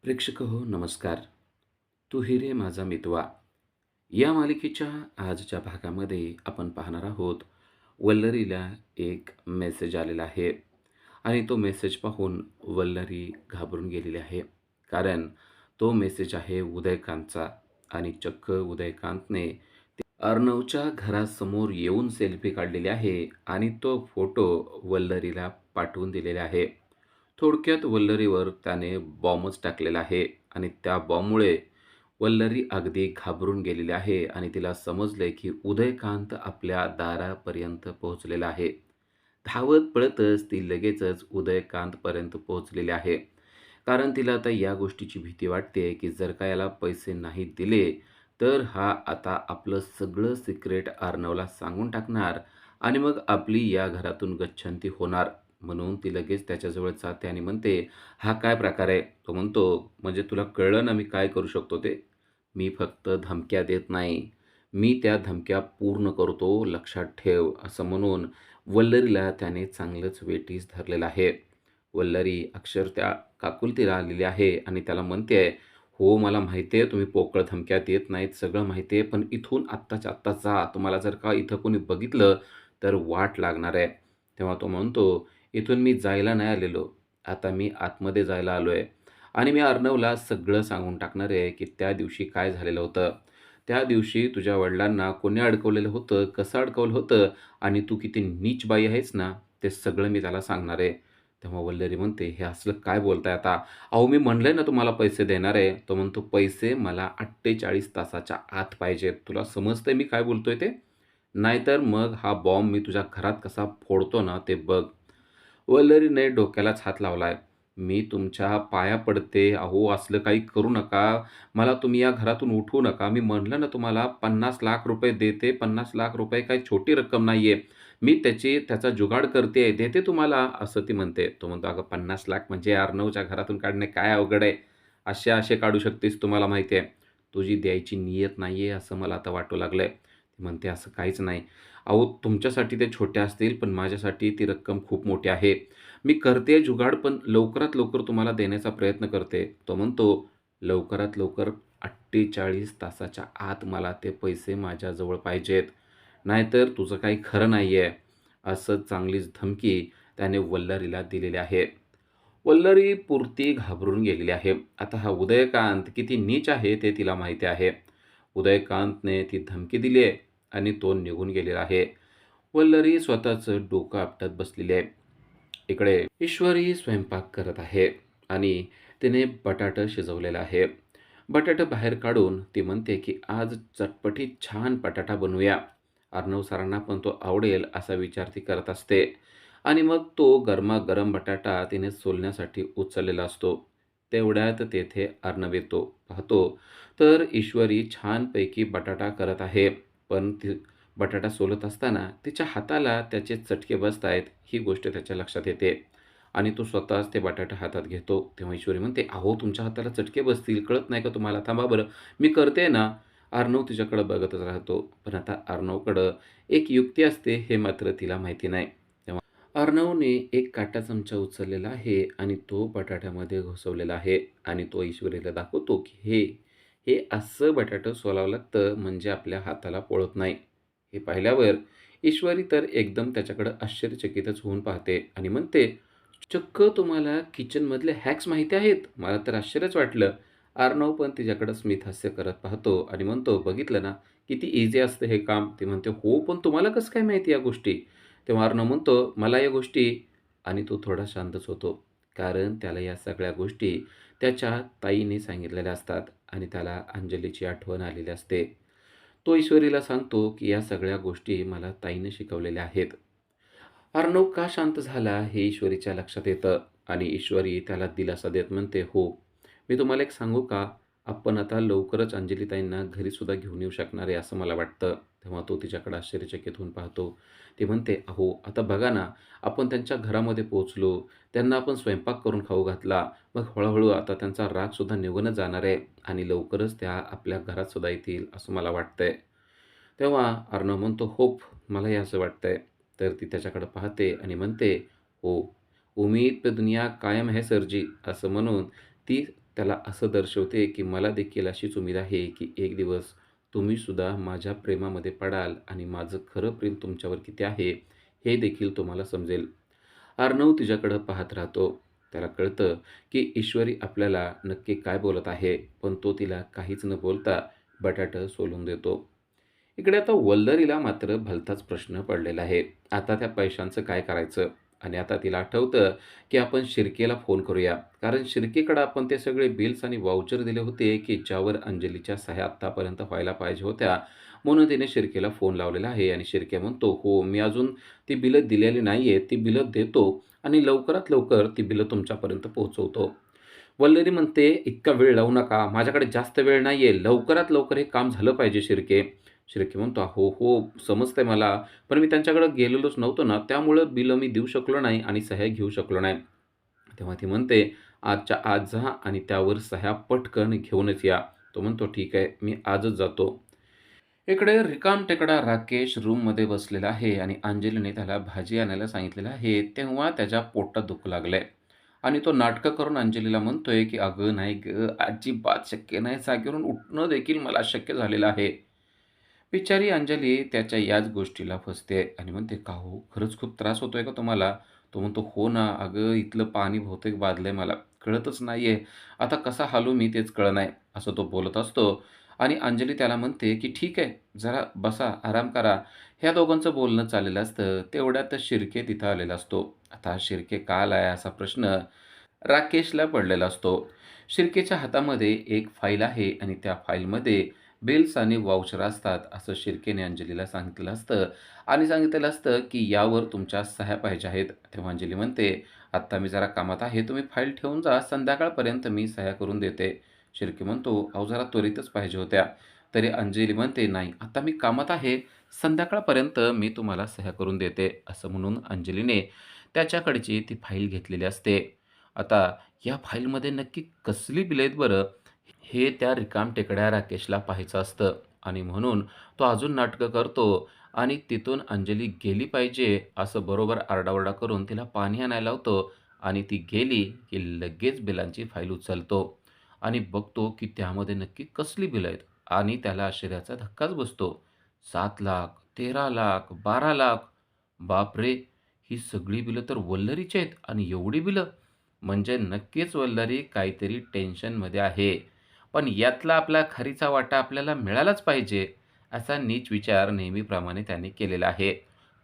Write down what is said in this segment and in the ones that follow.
प्रेक्षक हो नमस्कार. तू हिरे माझा मितवा या मालिकेच्या आजच्या भागामध्ये आपण पाहणार आहोत. वल्लरीला एक मेसेज आलेला आहे आणि तो मेसेज पाहून वल्लरी घाबरून गेलेली आहे. कारण तो मेसेज आहे उदयकांतचा आणि चक्क उदयकांतने अर्णवच्या घरासमोर येऊन सेल्फी काढलेली आहे आणि तो फोटो वल्लरीला पाठवून दिलेला आहे. थोडक्यात वल्लरीवर त्याने बॉम्बच टाकलेला आहे आणि त्या बॉम्बमुळे वल्लरी अगदी घाबरून गेलेली आहे आणि तिला समजले की उदयकांत आपल्या दारापर्यंत पोहोचलेला आहे. धावत पळतच ती लगेचच उदयकांतपर्यंत पोहोचलेली आहे. कारण तिला आता या गोष्टीची भीती वाटते की जर का याला पैसे नाही दिले, तर हा आता आपलं सगळं सिक्रेट अर्णवला सांगून टाकणार आणि मग आपली या घरातून गच्छंती होणार. म्हणून ती लगेच त्याच्याजवळ जाते आणि म्हणते, "हा काय प्रकार आहे?" तो म्हणतो, "म्हणजे तुला कळलं ना मी काय करू शकतो ते? मी फक्त धमक्या देत नाही. मी त्या धमक्या पूर्ण करतो, लक्षात ठेव." असं म्हणून वल्लरीला त्याने चांगलंच वेठीस धरलेलं आहे. वल्लरी अक्षरशः काकुलतीला आलेली आहे आणि त्याला म्हणते आहे, "हो, मला माहिती आहे तुम्ही पोकळ धमक्या देत नाहीत, सगळं माहिती आहे. पण इथून आत्ताच्या आत्ता जा. तुम्हाला जर का इथं कोणी बघितलं, तर वाट लागणार आहे." तेव्हा तो म्हणतो, "इथून मी जायला नाही आलेलो. आता मी आतमध्ये जायला आलो आहे आणि मी अर्णवला सगळं सांगून टाकणार आहे, की त्या दिवशी काय झालेलं होतं. त्या दिवशी तुझ्या वडिलांना कोणी अडकवलेलं होतं, कसं अडकवलं होतं आणि तू किती नीच बाई आहेस ना, ते सगळं मी त्याला सांगणार आहे." तेव्हा वल्लरी म्हणते, "हे असलं काय बोलताय आता? अहो मी म्हणलंय ना तुम्हाला पैसे देणार आहे." तो म्हणतो, "पैसे मला 48 तासाच्या आत पाहिजेत. तुला समजतंय मी काय बोलतोय ते? नाहीतर मग हा बॉम्ब मी तुझ्या घरात कसा फोडतो ना ते बघ." वल्लरीने डोक्यालाच हात लावलाय. "मी तुमच्या पाया पडते. अहो असलं काही करू नका. मला तुम्ही या घरातून उठवू नका. मी म्हणलं ना तुम्हाला ₹50,00,000 देते. ₹50,00,000 काही छोटी रक्कम नाहीये. मी त्याचा जुगाड करते, देते तुम्हाला." असं ती म्हणते. तो म्हणतो, "अगं 50,00,000 म्हणजे अर्णवच्या घरातून काढणे काय अवघड आहे? असे काढू शकतेस तुम्हाला माहिती आहे. तुझी द्यायची नियत नाहीये असं मला आता वाटू लागलंय." ती म्हणते, "असं काहीच नाही. अहो तुमच्यासाठी ते छोटे असतील, पण माझ्यासाठी ती रक्कम खूप मोठी आहे. मी करते जुगाड, पण लवकरात लवकर तुम्हाला देण्याचा प्रयत्न करते." तो म्हणतो, "लवकरात लवकर 48 तासाच्या आत मला ते पैसे माझ्याजवळ पाहिजेत. नाहीतर तुझं काही खरं नाहीये." असं चांगलीच धमकी त्याने वल्लरीला दिलेली आहे. वल्लरी पुरती घाबरून गेलेली आहे. आता हा उदयकांत किती नीच आहे ते तिला माहिती आहे. उदयकांतने ती धमकी दिली आहे आणि तो निघून गेलेला आहे. वल्लरी स्वतःचं डोकं आपटत बसलेली आहे. इकडे ईश्वरी स्वयंपाक करत आहे आणि तिने बटाटं शिजवलेलं आहे. बटाटं बाहेर काढून ती म्हणते, की आज चटपटीत छान बटाटा बनवूया. अर्णव सरांना पण तो आवडेल असा विचार ती करत असते. आणि मग तो गरमागरम बटाटा तिने सोलण्यासाठी उचललेला असतो. तेवढ्यात तेथे अर्णव येतो. पाहतो तर ईश्वरी छानपैकी बटाटा करत आहे. पण ती बटाटा सोलत असताना तिच्या हाताला त्याचे चटके बसतायत, ही गोष्ट त्याच्या लक्षात येते. आणि तो स्वतःच ते बटाटा हातात घेतो. तेव्हा ईश्वरी म्हणते, "अहो तुमच्या हाताला चटके बसतील, कळत नाही का तुम्हाला? थांबा बरं, मी करते ना." अर्णव तिच्याकडे बघतच राहतो. पण आता अर्णवकडं एक युक्ती असते हे मात्र तिला माहिती नाही. तेव्हा अर्णवने एक काटा चमचा उचललेला आहे आणि तो बटाट्यामध्ये घुसवलेला आहे आणि तो ईश्वरीला दाखवतो, की "हे, हे असं बटाटं सोलावं लागतं म्हणजे आपल्या हाताला पोळत नाही." हे पाहिल्यावर ईश्वरी तर एकदम त्याच्याकडं आश्चर्यचकितच होऊन पाहते आणि म्हणते, "चक्क तुम्हाला किचनमधले हॅक्स माहिती आहेत? मला तर आश्चर्यच वाटलं." अर्णव पण तिच्याकडं स्मितहास्य करत पाहतो आणि म्हणतो, "बघितलं ना, किती ईझी असतं हे काम." ती म्हणते, "हो, पण तुम्हाला कसं काय माहिती या गोष्टी?" तेव्हा अर्णव म्हणतो, "मला या गोष्टी." आणि तो थोडा शांतच होतो. कारण त्याला या सगळ्या गोष्टी त्याच्या ताईने सांगितलेल्या असतात आणि त्याला अंजलीची आठवण आलेली असते. तो ईश्वरीला सांगतो, की "या सगळ्या गोष्टी मला ताईने शिकवलेल्या आहेत." अर्णव का शांत झाला हे ईश्वरीच्या लक्षात येतं आणि ईश्वरी त्याला दिलासा देत म्हणते, "हो, मी तुम्हाला एक सांगू का? आपण आता लवकरच अंजलीताईंना घरीसुद्धा घेऊन येऊ शकणार आहे असं मला वाटतं." तेव्हा तो तिच्याकडे आश्चर्यचकित होऊन पाहतो. ती म्हणते, "अहो, आता बघा ना, आपण त्यांच्या घरामध्ये पोहोचलो. त्यांना आपण स्वयंपाक करून खाऊ घातला. मग हळू आता त्यांचा रागसुद्धा निघूनच जाणार आहे आणि लवकरच त्या आपल्या घरातसुद्धा येतील असं मला वाटतंय." तेव्हा अर्णव म्हणतो, "होप, मलाही असं वाटतंय." तर ती त्याच्याकडे पाहते आणि म्हणते, "हो, उम्मीद पे दुनिया कायम है सरजी." असं म्हणून ती त्याला असं दर्शवते, की मला देखील अशीच उमेद आहे, की एक दिवस तुम्हीसुद्धा माझ्या प्रेमामध्ये पडाल आणि माझं खरं प्रेम तुमच्यावर किती आहे, हे देखील तुम्हाला समजेल. अर्णव तिच्याकडं पाहत राहतो. त्याला कळतं, की ईश्वरी आपल्याला नक्की काय बोलत आहे, पण तो तिला काहीच न बोलता बटाटं सोलून देतो. इकडे आता वल्लरीला मात्र भलताच प्रश्न पडलेला आहे. आता त्या पैशांचं काय करायचं? आणि आता तिला आठवतं, की आपण शिर्केला फोन करूया. कारण शिर्केकडे आपण ते सगळे बिल्स आणि वाउचर दिले होते, की ज्यावर अंजलीच्या सह्या आत्तापर्यंत व्हायला पाहिजे होत्या. म्हणून तिने शिर्केला फोन लावलेला आहे आणि शिर्के म्हणतो, "हो, मी अजून ती बिलं दिलेली नाहीये. ती बिलं देतो आणि लवकरात लवकर ती बिलं तुमच्यापर्यंत पोहोचवतो." वल्लरी म्हणते, "इतका वेळ लावू नका. माझ्याकडे जास्त वेळ नाहीये. लवकरात लवकर हे काम झालं पाहिजे शिर्के." शिर्के म्हणतो, "हो, हो, समजतंय मला. पण मी त्यांच्याकडे गेलेलोच नव्हतो ना, त्यामुळं बिलं मी देऊ शकलो नाही आणि सह्या घेऊ शकलो नाही." तेव्हा ती म्हणते, "आजच्या आज जा आणि त्यावर सह्या पटकन घेऊनच या." तो म्हणतो, "ठीक आहे, मी आजच जातो." इकडे रिकामटेकडा राकेश रूममध्ये बसलेला आहे आणि अंजलीने त्याला भाजी आणायला सांगितलेलं आहे. तेव्हा त्याच्या पोटात दुखू लागलंय आणि तो नाटकं करून अंजलीला म्हणतोय, की "अगं नाही गं, अजिबात शक्य नाही. जागेवरून उठणं देखील मला अशक्य झालेलं आहे." बिचारी अंजली त्याच्या याच गोष्टीला फसते आणि म्हणते, "का हो? खरंच खूप त्रास होतोय का तुम्हाला?" तो म्हणतो, "हो ना. अगं, इथलं पाणी बहुतेक बाधलंय मला. कळतच नाहीये. आता कसा हालू मी तेच कळेना." असं तो बोलत असतो आणि अंजली त्याला म्हणते, की "ठीक आहे, जरा बसा, आराम करा." ह्या दोघांचं बोलणं चाललेलं असतं. तेवढ्यातच शिर्के तिथं आलेला असतो. आता शिर्के का आलाय असा प्रश्न राकेशला पडलेला असतो. शिर्केच्या हातामध्ये एक फाईल आहे आणि त्या फाईलमध्ये बिल्स आणि वाउचर असतात, असं शिर्केने अंजलीला सांगितलेलं असतं आणि सांगितलेलं असतं, की यावर तुमच्या सह्या पाहिजे आहेत. तेव्हा अंजली म्हणते, "आत्ता मी जरा कामात आहे. तुम्ही फाईल ठेवून जा. संध्याकाळपर्यंत मी सह्या करून देते." शिर्के म्हणतो, "अहो, जरा त्वरितच पाहिजे होत्या." तरी अंजली म्हणते, "नाही, आता मी कामात आहे. संध्याकाळपर्यंत मी तुम्हाला सह्या करून देते." असं म्हणून अंजलीने त्याच्याकडची ती फाईल घेतलेली असते. आता या फाईलमध्ये नक्की कसली बिलं आहेत बरं? हे त्या रिकामटेकड्या राकेशला पाहायचं असतं आणि म्हणून तो अजून नाटकं करतो आणि तिथून अंजली गेली पाहिजे असं बरोबर आरडाओरडा करून तिला पाणी आणायला लावतो आणि ती गेली की लगेच बिलांची फाईल उचलतो आणि बघतो की त्यामध्ये नक्की कसली बिलं आहेत आणि त्याला आश्चर्याचा धक्काच बसतो. 7,00,000, 13,00,000, 12,00,000. बापरे! ही सगळी बिलं तर वल्लरीची आहेत आणि एवढी बिलं? म्हणजे नक्कीच वल्लरी काहीतरी टेन्शनमध्ये आहे. पण यातला आपला खरीचा वाटा आपल्याला मिळालाच पाहिजे, असा नीच विचार नेहमीप्रमाणे त्याने केलेला आहे.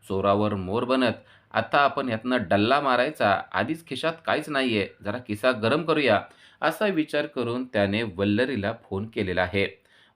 चोरावर मोर बनत, आता आपण यातनं डल्ला मारायचा, आधीच खिशात काहीच नाहीये, जरा खिसा गरम करूया, असा विचार करून त्याने वल्लरीला फोन केलेला आहे.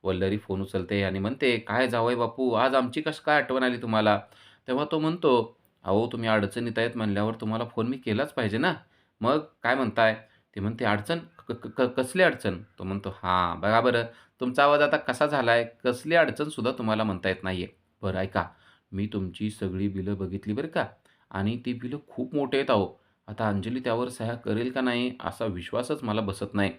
वल्लरी फोन उचलते आणि म्हणते, "काय जावई बापू, आज आमची कसं काय आठवण आली तुम्हाला?" तेव्हा तो म्हणतो, "अहो, तुम्ही अडचणीत आहेत म्हणल्यावर तुम्हाला फोन मी केलाच पाहिजे ना. मग काय म्हणताय?" ती म्हणते, "अडचण? क क क कसली अडचण?" तो म्हणतो, "हां, बघा बरं, तुमचा आवाज आता कसा झालाय? कसली अडचणसुद्धा तुम्हाला म्हणता येत नाहीये. बरं ऐका, मी तुमची सगळी बिलं बघितली बरं का आणि ती बिलं खूप मोठी आहेत अहो. आता अंजली त्यावर सह्या करेल का नाही असा विश्वासच मला बसत नाही."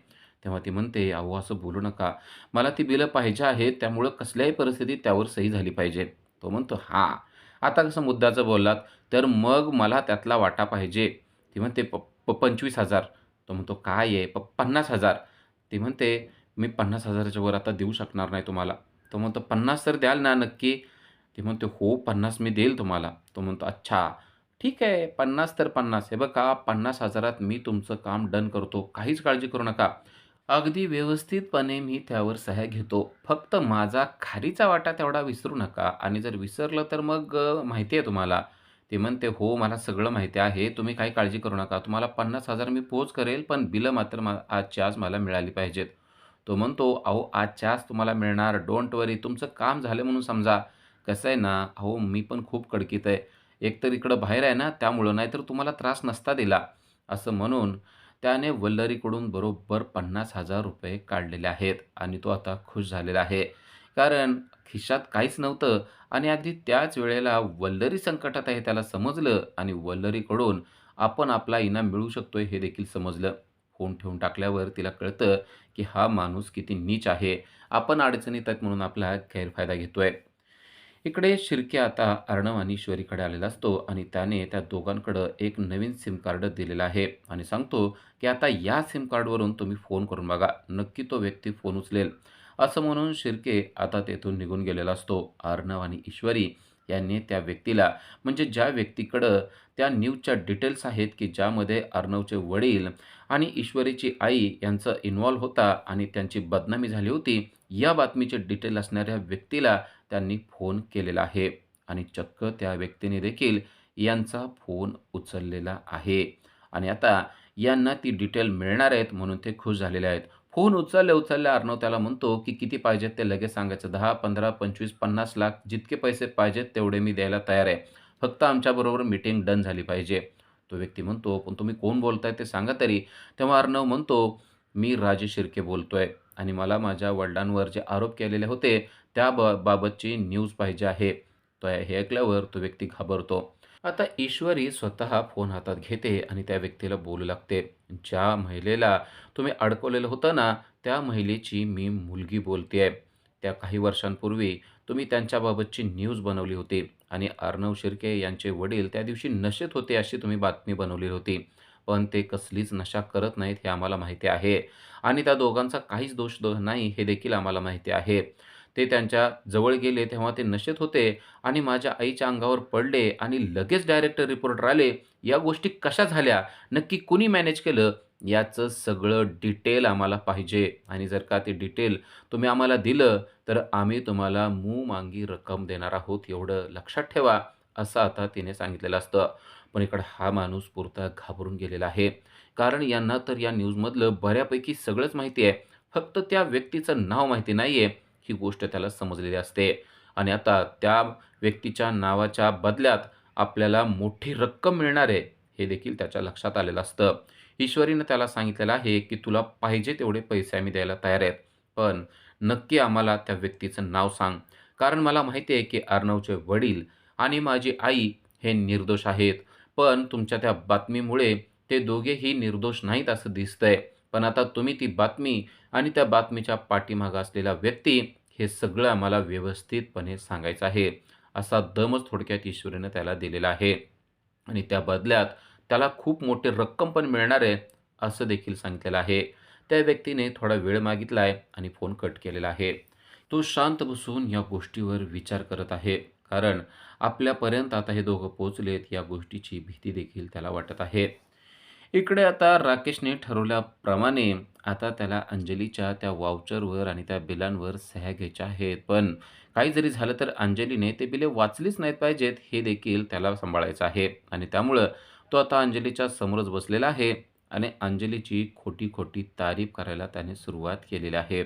तेव्हा ती म्हणते, "अहो, असं बोलू नका. मला ती बिलं पाहिजे आहेत, त्यामुळं कसल्याही परिस्थितीत त्यावर सही झाली पाहिजे." तो म्हणतो, "हां, आता कसं मुद्द्याचं बोललात, तर मग मला त्यातला वाटा पाहिजे." ती म्हणते, 25,000." तो म्हणतो, "काय आहे? 50,000." ती म्हणते, "मी 50,000च्या वर आता देऊ शकणार नाही तुम्हाला." तो म्हणतो, "50 तर द्याल ना नक्की?" ती म्हणते, "हो, 50 मी देईल तुम्हाला." तो म्हणतो, "अच्छा, ठीक आहे. 50 तर 50. हे बघा 50,000त मी तुमचं काम डन करतो. काहीच काळजी करू नका. अगदी व्यवस्थितपणे मी त्यावर सह्या घेतो. फक्त माझा खारीचा वाटा तेवढा विसरू नका आणि जर विसरलं तर मग माहिती आहे तुम्हाला." ती म्हणते, "हो, मला सगळं माहिती आहे. तुम्ही काही काळजी करू नका. तुम्हाला 50,000 मी पोच करेल, पण बिलं मात्र आजच्या आज मला मिळाली पाहिजेत." तो म्हणतो, "अहो, आजच्या आज तुम्हाला मिळणार. डोंट वरी. तुमचं काम झालं म्हणून समजा. कसं आहे ना, अहो, मी पण खूप कडकीत आहे. एकतर इकडं बाहेर आहे ना, त्यामुळं. नाहीतर तुम्हाला त्रास नसता दिला." असं म्हणून त्याने वल्लरीकडून बरोबर ₹50,000 काढलेले आहेत आणि तो आता खुश झालेला आहे. कारण खिशात काहीच नव्हतं आणि अगदी त्याच वेळेला वल्लरी संकटात आहे त्याला समजलं आणि वल्लरीकडून आपण आपला इनाम मिळवू शकतोय हे देखील समजलं. फोन ठेवून टाकल्यावर तिला कळतं, की हा माणूस किती नीच आहे. आपण अडचणीत आहेत म्हणून आपला गैरफायदा घेतोय. इकडे शिर्के आता अर्णव आणि ईश्वरीकडे आलेला असतो आणि त्याने त्या दोघांकडं एक नवीन सिम कार्ड दिलेलं आहे आणि सांगतो, की आता या सिम कार्डवरून तुम्ही फोन करून बघा. नक्की तो व्यक्ती फोन उचलेल. असं म्हणून शिर्के आता तेथून निघून गेलेला असतो. अर्णव आणि ईश्वरी यांनी त्या व्यक्तीला म्हणजे ज्या व्यक्तीकडं त्या न्यूजच्या डिटेल्स आहेत, की ज्यामध्ये अर्णवचे वडील आणि ईश्वरीची आई यांचा इन्व्हॉल्व होता आणि त्यांची बदनामी झाली होती, या बातमीचे डिटेल असणाऱ्या व्यक्तीला त्यांनी फोन केलेला आहे आणि चक्क त्या व्यक्तीने देखील यांचा फोन उचललेला आहे आणि आता यांना ती डिटेल मिळणार आहेत म्हणून ते खुश झालेले आहेत. फोन उचलल्या-उचलल्या अर्णव त्याला म्हणतो, की "किती पाहिजेत ते लगेच सांगायचं. 10, 15, 25, 50 लाख जितके पैसे पाहिजेत तेवढे मी द्यायला तयार आहे. फक्त आमच्याबरोबर मीटिंग डन झाली पाहिजे." तो व्यक्ती म्हणतो, "पण तुम्ही कोण बोलताय ते सांगा तरी." तेव्हा अर्णव म्हणतो, "मी राजे शिर्के बोलतोय आणि मला माझ्या वडिलांवर जे आरोप केलेले होते त्या बाबतची न्यूज पाहिजे आहे." तो हे ऐकल्यावर तो व्यक्ती घाबरतो. आता ईश्वरी स्वतः फोन हातात घेते आणि त्या व्यक्तीला बोलू लागते, "ज्या महिलेला तुम्ही अडकवलेलं होतं ना, त्या महिलेची मी मुलगी बोलतेय. त्या काही वर्षांपूर्वी तुम्ही त्यांच्याबाबतची न्यूज बनवली होती आणि अर्णव शिर्के यांचे वडील त्या दिवशी नशेत होते अशी तुम्ही बातमी बनवली होती. पण ते कसलीच नशा करत नाहीत हे आम्हाला माहिती आहे आणि त्या दोघांचा काहीच दोष नाही हे देखील आम्हाला माहिती आहे. ते त्यांच्या जवळ गेले तेव्हा ते नशेत होते आणि माझ्या आईच्या अंगावर पडले आणि लगेच डायरेक्ट रिपोर्टर आले. या गोष्टी कशा झाल्या? नक्की कुणी मॅनेज केलं? याचं सगळं डिटेल आम्हाला पाहिजे आणि जर का ते डिटेल तुम्ही आम्हाला दिलं, तर आम्ही तुम्हाला मुमांगी रक्कम देणार आहोत, एवढं लक्षात ठेवा." असं आता तिने सांगितलेलं असतं. पण इकडं हा माणूस पुरता घाबरून गेलेला आहे. कारण यांना तर या न्यूजमधलं बऱ्यापैकी सगळंच माहिती आहे. फक्त त्या व्यक्तीचं नाव माहिती नाहीये, ही गोष्ट त्याला समजलेली असते. आणि आता त्या व्यक्तीच्या नावाच्या बदल्यात आपल्याला मोठी रक्कम मिळणार आहे, हे देखील त्याच्या लक्षात आलेलं असतं. ईश्वरीनं त्याला सांगितलेलं आहे, की "तुला पाहिजे तेवढे पैसे आम्ही द्यायला तयार आहेत. पण नक्की आम्हाला त्या व्यक्तीचं नाव सांग. कारण मला माहिती आहे, की अर्णवचे वडील आणि माझी आई हे निर्दोष आहेत. पण तुमच्या त्या बातमीमुळे ते दोघेही निर्दोष नाहीत असं दिसतंय. पण आता तुम्ही ती बातमी आणि त्या बातमीच्या पाठीमागे असलेला व्यक्ती हे सगळं आम्हाला व्यवस्थितपणे सांगायचं आहे." असा दमच थोडक्यात ईश्वरीनं त्याला दिलेला आहे आणि त्या बदल्यात त्याला खूप मोठी रक्कम पण मिळणार आहे, असं देखील सांगितलेलं आहे. त्या व्यक्तीने थोडा वेळ मागितला आहे आणि फोन कट केलेला आहे. तो शांत बसून या गोष्टीवर विचार करत आहे. कारण आपल्यापर्यंत आता हे दोघं पोहोचलेत या गोष्टीची भीती देखील त्याला वाटत आहे. इकडे आता राकेशने ठरवल्याप्रमाणे आता त्याला अंजलीच्या त्या वाउचरवर आणि त्या बिलांवर सह्या घ्यायच्या आहेत. पण काही जरी झालं तर अंजलीने ते बिले वाचलीच नाहीत पाहिजेत, हे देखील त्याला सांभाळायचं आहे. आणि त्यामुळं तो आता अंजलीच्या समोरच बसलेला आहे आणि अंजलीची खोटी-खोटी तारीफ करायला त्याने सुरुवात केलेली आहे.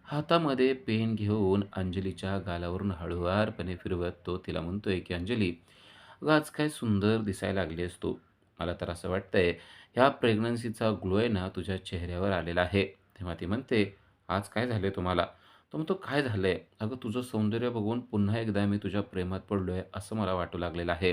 हातामध्ये पेन घेऊन अंजलीच्या गालावरून हळुवारपणे फिरवत तो तिला म्हणतोय, की "अंजली, अगं आज काय सुंदर दिसायला लागलीस तू. मला तर असं वाटतंय ह्या प्रेग्नन्सीचा ग्लो आहे ना तुझ्या चेहऱ्यावर आलेला आहे." तेव्हा ती म्हणते, "आज काय झालंय तुम्हाला?" तो म्हणतो, "काय झालंय? अगं तुझं सौंदर्य बघून पुन्हा एकदा मी तुझ्या प्रेमात पडलोय असं मला वाटू लागलेलं आहे."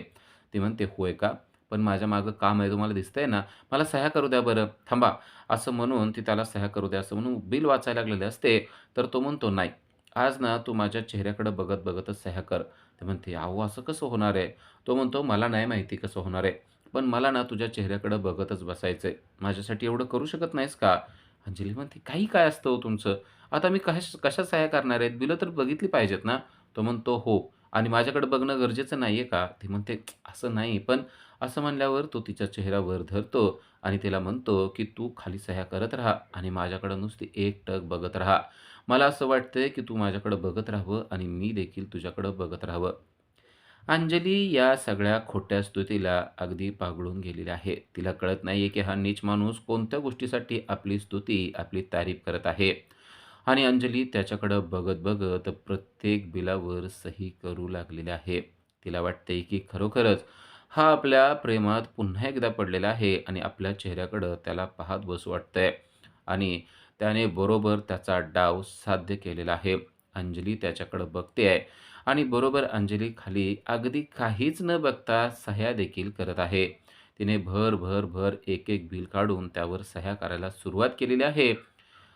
ती म्हणते, "होय का? पण माझ्या मागं काम आहे तुम्हाला दिसतंय ना. मला सह्या करू द्या बरं. थांबा." असं म्हणून ती त्याला सह्या करू द्या असं म्हणून बिल वाचायला लागलेले असते. तर तो म्हणतो, "नाही. आज ना तू माझ्या चेहऱ्याकडे बघत-बघतच सह्या कर." ती म्हणते, "अहो असं कसं होणार आहे?" तो म्हणतो, "मला नाही माहिती कसं होणार आहे. पण मला ना तुझ्या चेहऱ्याकडे बघतच बसायचंय. माझ्यासाठी एवढं करू शकत नाहीस का?" अंजली म्हणते, "काही काय असतं हो तुमचं? आता मी कशा सह्या करणार आहेत? बिलं तर बघितली पाहिजेत ना?" तो म्हणतो, "हो. आणि माझ्याकडे बघणं गरजेचं नाहीये का?" ती म्हणते, "असं नाही." पण असं म्हणल्यावर तो तिच्या चेहरा वर धरतो आणि तिला म्हणतो, की "तू खाली सह्या करत राहा आणि माझ्याकडे नुसती एकटक बघत राहा. मला असं वाटतंय, की तू माझ्याकडे बघत राहावं आणि मी देखील तुझ्याकडे बघत राहावं." अंजली या सगळ्या खोट्या स्तुतीला अगदी पागळून गेलेली आहे. तिला कळत नाहीये, की हा नीच माणूस कोणत्या गोष्टीसाठी आपली स्तुती, आपली तारीफ करत आहे. आणि अंजली त्याच्याकडं बघत-बघत प्रत्येक बिलावर सही करू लागलेली आहे. तिला वाटतंय, की खरोखरच हा आपल्या प्रेमात पुन्हा एकदा पडलेला आहे आणि आपल्या चेहऱ्याकडं त्याला पाहत बसू वाटतंय आणि त्याने बरोबर त्याचा डाव साध्य केलेला आहे. अंजली त्याच्याकडं बघतेय आणि बरोबर अंजली खाली अगदी काहीच न बघता सह्या देखील करत आहे. तिने भर एक-एक बिल काढून त्यावर सह्या करायला सुरुवात केलेली आहे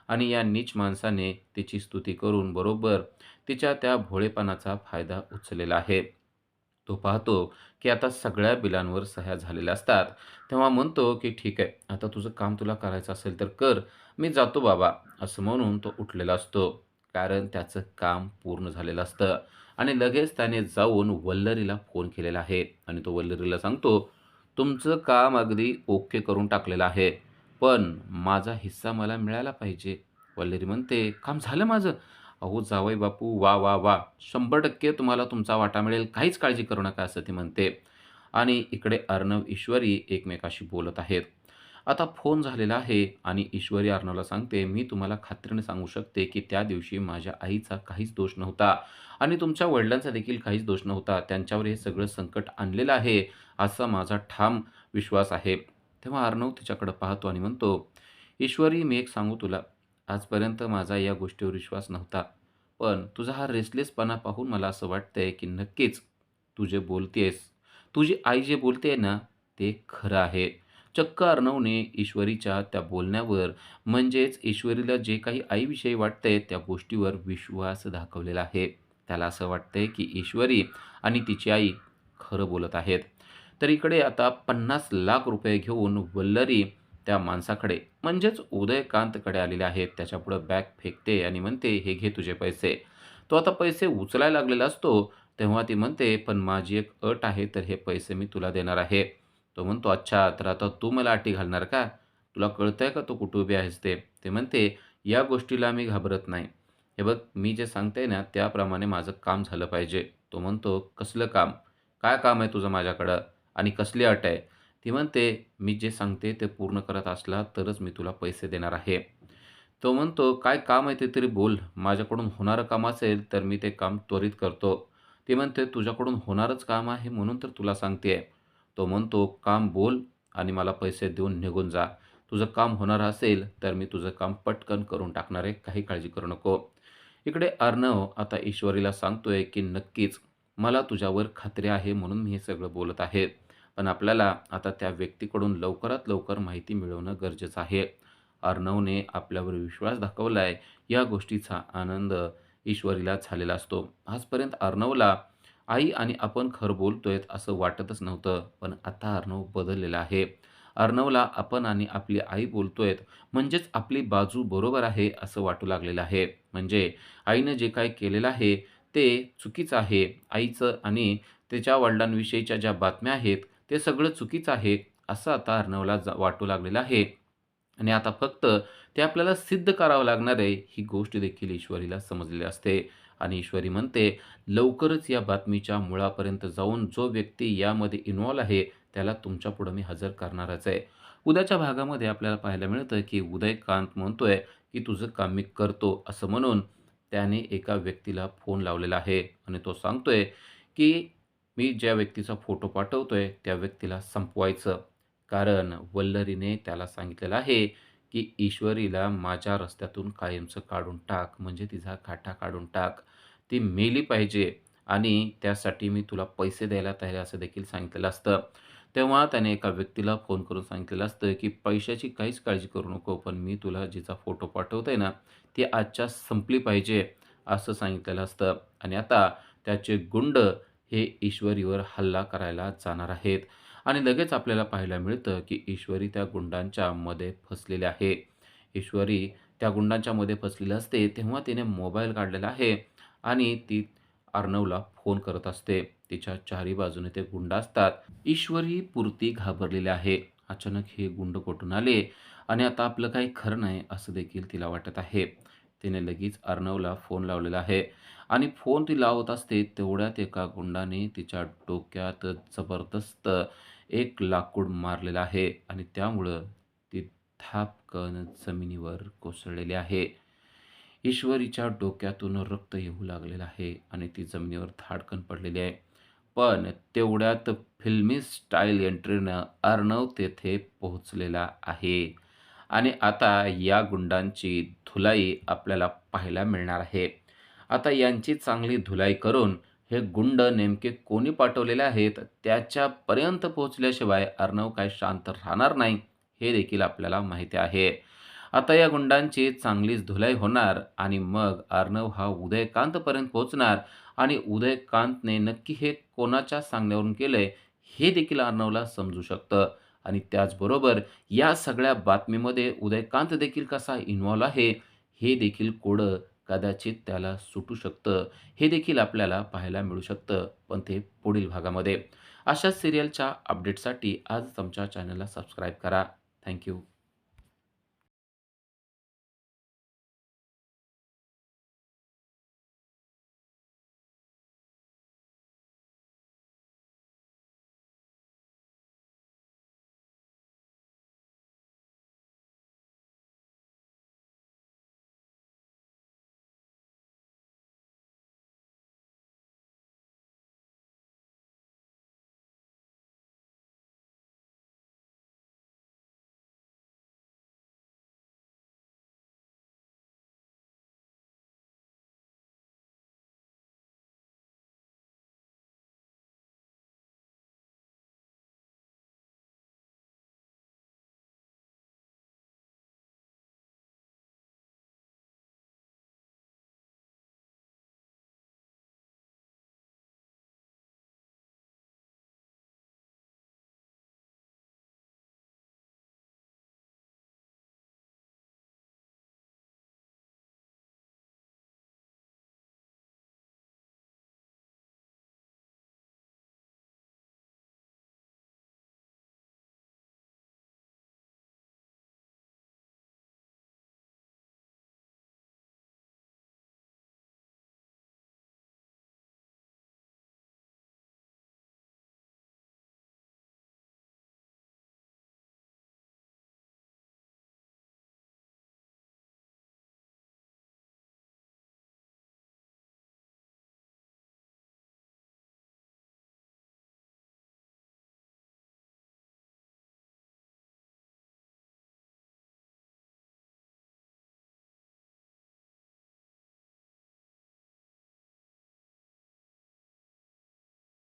आणि या नीच माणसाने तिची स्तुती करून बरोबर तिच्या त्या भोळेपणाचा फायदा उचललेला आहे. तो पाहतो की आता सगळ्या बिलांवर सह्या झालेल्या असतात. तेव्हा म्हणतो की "ठीक आहे, आता तुझं काम तुला करायचं असेल तर कर. मी जातो बाबा." असं म्हणून तो उठलेला असतो. कारण त्याचं काम पूर्ण झालेलं असतं आणि लगेच त्याने जाऊन वल्लरीला फोन केलेला आहे आणि तो वल्लरीला सांगतो, "तुमचं काम अगदी ओके करून टाकलेलं आहे, पण माझा हिस्सा मला मिळायला पाहिजे." वल्लरी म्हणते, "काम झालं माझं?" "अहो जावई बापू, वाह, वाह, वाह! 100% तुम्हाला तुमचा वाटा मिळेल. काहीच काळजी करू नका," असं ती म्हणते. आणि इकडे अर्णव, ईश्वरी एकमेकाशी बोलत आहेत. आता फोन झालेला आहे आणि ईश्वरी अर्णवला सांगते, "मी तुम्हाला खात्रीने सांगू शकते, की त्या दिवशी माझ्या आईचा काहीच दोष नव्हता आणि तुमच्या वडिलांचा देखील काहीच दोष नव्हता. त्यांच्यावर हे सगळं संकट आणलेलं आहे, असा माझा ठाम विश्वास आहे." तेव्हा अर्णव तिच्याकडे पाहतो आणि म्हणतो, "ईश्वरी, मी एक सांगू तुला, आजपर्यंत माझा या गोष्टीवर विश्वास नव्हता. पण तुझा हा रेस्टलेसपणा पाहून मला असं वाटतंय, की नक्कीच तू जे बोलतेयस, तुझी आई जे बोलतेय ना, ते खरं आहे." चक्क अर्णवने ईश्वरीच्या त्या बोलण्यावर म्हणजेच ईश्वरीला जे काही आईविषयी वाटतंय त्या गोष्टीवर विश्वास दाखवलेला आहे. त्याला असं वाटतंय, की ईश्वरी आणि तिची आई खरं बोलत आहेत. तर इकडे आता ₹50,00,000 घेऊन वल्लरी त्या माणसाकडे म्हणजेच उदयकांतकडे आलेले आहेत. त्याच्यापुढे बॅग फेकते आणि म्हणते, "हे घे तुझे पैसे." तो आता पैसे उचलायला लागलेला असतो, तेव्हा ती म्हणते, "पण माझी एक अट आहे, तर हे पैसे मी तुला देणार आहे." तो म्हणतो, "अच्छा, तर आता तू मला अटी घालणार का? तुला कळतंय का तू कुठे उभी आहेस ते?" ते म्हणते, "या गोष्टीला मी घाबरत नाही. हे बघ, मी जे सांगते ना, त्याप्रमाणे माझं काम झालं पाहिजे." तो म्हणतो, "कसलं काम? काय काम आहे तुझं माझ्याकडं आणि कसली अट आहे?" ती म्हणते, "मी जे सांगते ते पूर्ण करत असला तरच मी तुला पैसे देणार आहे." तो म्हणतो, "काय काम आहे ते तरी बोल. माझ्याकडून होणारं काम असेल तर मी ते काम त्वरित करतो." ती म्हणते, "तुझ्याकडून होणारच काम आहे म्हणून तर तुला सांगतेय." तो म्हणतो, "काम बोल आणि मला पैसे देऊन निघून जा. तुझं काम होणार असेल तर मी तुझं काम पटकन करून टाकणार आहे. काही काळजी करू नको." इकडे अर्णव आता ईश्वरीला सांगतोय, की "नक्कीच मला तुझ्यावर खात्री आहे म्हणून मी हे सगळं बोलत आहे. पण आपल्याला आता त्या व्यक्तीकडून लवकरात लवकर माहिती मिळवणं गरजेचं आहे." अर्णवने आपल्यावर विश्वास दाखवलाय, या गोष्टीचा आनंद ईश्वरीला झालेला असतो. आजपर्यंत अर्णवला आई आणि आपण खरं बोलतोय असं वाटतच नव्हतं. पण आता अर्णव बदललेला आहे. अर्णवला आपण आणि आपली आई बोलतोय म्हणजेच आपली बाजू बरोबर आहे असं वाटू लागलेलं आहे. म्हणजे आईनं जे काही केलेलं आहे ते चुकीचं आहे. आईचं आणि त्याच्या वडिलांविषयीच्या ज्या बातम्या आहेत ते सगळं चुकीचं आहे, असं आता अर्णवला वाटू लागलेलं आहे. आणि आता फक्त ते आपल्याला सिद्ध करावं लागणार आहे, ही गोष्ट देखील ईश्वरीला समजलेली असते. आणि ईश्वरी म्हणते, "लवकरच या बातमीच्या मुळापर्यंत जाऊन जो व्यक्ती यामध्ये इन्व्हॉल्व आहे, त्याला तुमच्यापुढं मी हजर करणारच आहे." उद्याच्या भागामध्ये आपल्याला पाहायला मिळतं, की उदयकांत म्हणतोय, की "तुझं काम मी करतो." असं म्हणून त्याने एका व्यक्तीला फोन लावलेला आहे आणि तो सांगतोय, की "मी ज्या व्यक्तीचा फोटो पाठवतोय, त्या व्यक्तीला संपवायचं." कारण वल्लरीने त्याला सांगितलेलं आहे, की "ईश्वरीला माझ्या रस्त्यातून कायमचं काढून टाक, म्हणजे तिचा काटा काढून टाक. ती मेली पाहिजे आणि त्यासाठी मी तुला पैसे द्यायला तयार आहे," असं देखील सांगितलेलं असतं. तेव्हा त्याने एका व्यक्तीला फोन करून सांगितलेलं असतं, की "पैशाची काहीच काळजी करू नको, पण मी तुला जिचा फोटो पाठवतोय ना, ती आजच्या संपली पाहिजे," असं सांगितलेलं असतं. आणि आता त्याचे गुंड हे ईश्वरीवर हल्ला करायला जाणार आहेत. आणि लगेच आपल्याला पाहायला मिळतं, की ईश्वरी त्या गुंडांच्या मध्ये फसलेली आहे. ईश्वरी त्या गुंडांच्या मध्ये फसलेली असते, तेव्हा तिने मोबाईल काढलेला आहे आणि ती अर्णवला फोन करत असते. तिच्या चारी बाजूने ते गुंड असतात. ईश्वरी पुरती घाबरलेली आहे. अचानक हे गुंड कुठून आले आणि आता आपलं काही खरं नाही, असं देखील तिला वाटत आहे. तिने लगेच अर्णवला फोन लावलेला आहे आणि फोन ती लावत असते, तेवढ्यात एका गुंडाने तिच्या डोक्यात जबरदस्त एक लाकूड मारलेलं आहे आणि त्यामुळं ती धापकन जमिनीवर कोसळलेली आहे. ईश्वरीच्या डोक्यातून रक्त येऊ लागलेलं आहे आणि ती जमिनीवर धाडकन पडलेली आहे. पण तेवढ्यात फिल्मी स्टाईल एंट्रीनं अर्णव तेथे पोहोचलेला आहे आणि आता या गुंडांची धुलाई आपल्याला पाहायला मिळणार आहे. आता यांची चांगली धुलाई करून हे गुंड नेमके कोणी पाठवलेले आहेत, त्याच्यापर्यंत पोहोचल्याशिवाय अर्णव काय शांत राहणार नाही, हे देखील आपल्याला माहिती आहे. आता या गुंडांची चांगलीच धुलाई होणार आणि मग अर्णव हा उदयकांतपर्यंत पोहोचणार आणि उदयकांतने नक्की हे कोणाच्या सांगण्यावरून केलंय, हे देखील अर्णवला समजू शकतं आणि त्याचबरोबर या सगळ्या बातमीमध्ये उदयकांत देखील कसा इन्व्हॉल्व आहे, हे देखील कोडं कदाचित त्याला सुटू शकतं. हे देखील आपल्याला पाहायला मिळू शकतं, पण ते पुढील भागामध्ये. अशाच सीरियलच्या अपडेटसाठी आजच आमच्या चॅनलला सबस्क्राईब करा. थँक